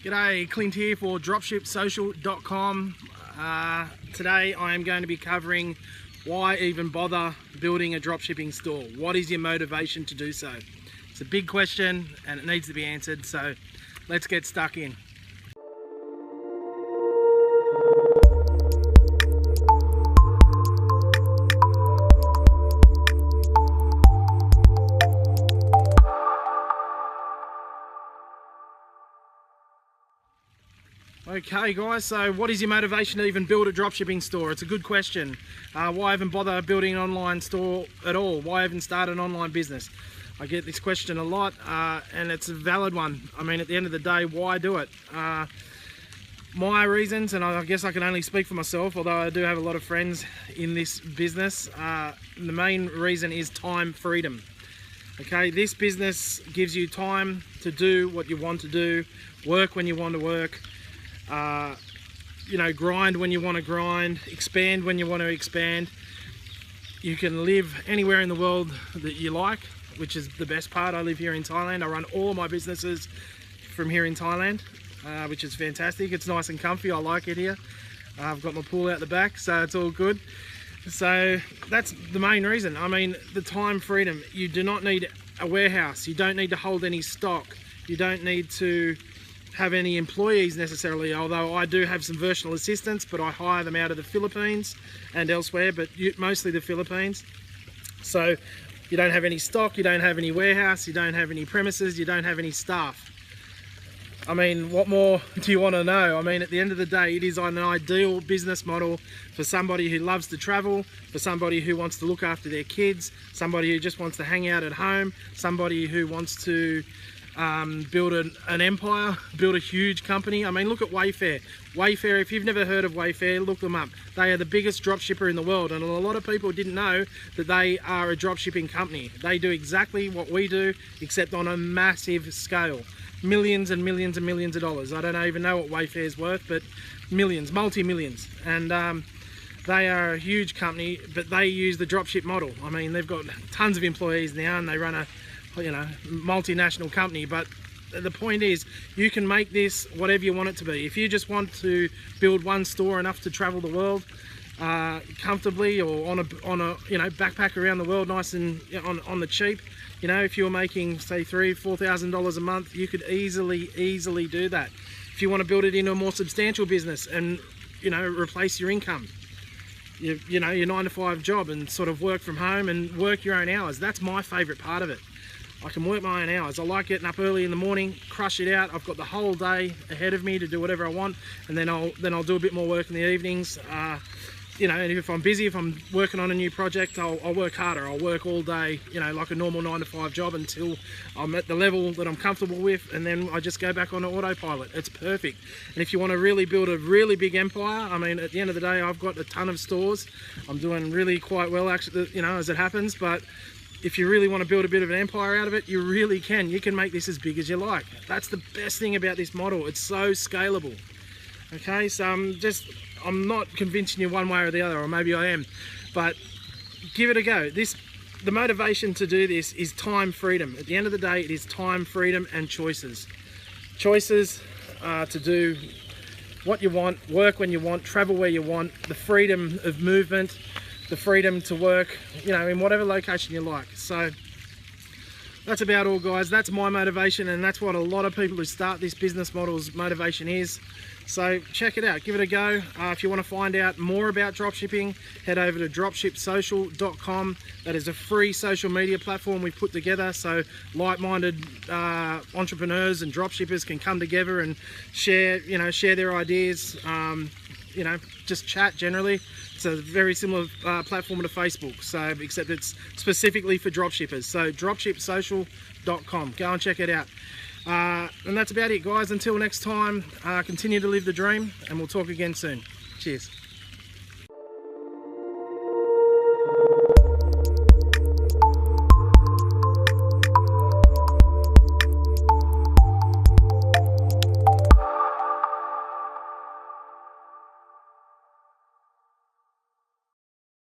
G'day, Klint here for dropshipsocial.com. Today I am going to be covering why even bother building a dropshipping store. What is your motivation to do so? It's a big question and it needs to be answered, so let's get stuck in. Okay guys, so what is your motivation to even build a dropshipping store? It's a good question. Why even bother building an online store at all? Why even start an online business? I get this question a lot and it's a valid one. I mean, at the end of the day, why do it? My reasons, and I guess I can only speak for myself, although I do have a lot of friends in this business, the main reason is time freedom. Okay, this business gives you time to do what you want to do, work when you want to work, grind when you want to grind, expand when you want to expand. You can live anywhere in the world that you like, which is the best part. I live here in Thailand. I run all my businesses from here in Thailand, which is fantastic. It's nice and comfy. I like it here. I've got my pool out the back, so it's all good. So that's the main reason. I mean, the time freedom. You do not need a warehouse. You don't need to hold any stock. You don't need to have any employees necessarily, although I do have some virtual assistants, but I hire them out of the Philippines and elsewhere, but mostly the Philippines. So you don't have any stock, you don't have any warehouse, you don't have any premises, you don't have any staff. I mean, what more do you want to know? I mean, at the end of the day, it is an ideal business model for somebody who loves to travel, for somebody who wants to look after their kids, somebody who just wants to hang out at home, somebody who wants to build an empire, build a huge company. I mean, look at Wayfair. Wayfair, if you've never heard of Wayfair, look them up. They are the biggest dropshipper in the world, and a lot of people didn't know that they are a dropshipping company. They do exactly what we do, except on a massive scale. Millions and millions and millions of dollars. I don't even know what Wayfair is worth, but millions, multi-millions. And they are a huge company, but they use the dropship model. I mean, they've got tons of employees now, and they run a multinational company. But the point is, you can make this whatever you want it to be. If you just want to build one store enough to travel the world comfortably, or on a backpack around the world nice and on the cheap, if you're making say $3,000-4,000 a month, you could easily do that. If you want to build it into a more substantial business and replace your income, your 9-to-5 job, and sort of work from home and work your own hours. That's my favorite part of it. I can work my own hours. I like getting up early in the morning, crush it out. I've got the whole day ahead of me to do whatever I want, and then I'll do a bit more work in the evenings. And if I'm busy, if I'm working on a new project, I'll work harder. I'll work all day, like a normal 9-to-5 job until I'm at the level that I'm comfortable with, and then I just go back on autopilot. It's perfect. And if you want to really build a really big empire, I mean, at the end of the day, I've got a ton of stores. I'm doing really quite well, actually, as it happens. But if you really want to build a bit of an empire out of it, you really can. You can make this as big as you like. That's the best thing about this model. It's so scalable. Okay, so I'm not convincing you one way or the other, or maybe I am, but give it a go. The motivation to do this is time freedom. At the end of the day, it is time freedom and choices. Choices to do what you want, work when you want, travel where you want, the freedom of movement, the freedom to work, in whatever location you like. So that's about all, guys. That's my motivation, and that's what a lot of people who start this business model's motivation is. So check it out, give it a go. If you want to find out more about dropshipping, head over to dropshipsocial.com. That is a free social media platform we've put together, so like-minded entrepreneurs and dropshippers can come together and share their ideas. Just chat generally. It's a very similar platform to Facebook, so except it's specifically for dropshippers. So dropshipsocial.com. Go and check it out. And that's about it, guys. Until next time, continue to live the dream, and we'll talk again soon. Cheers.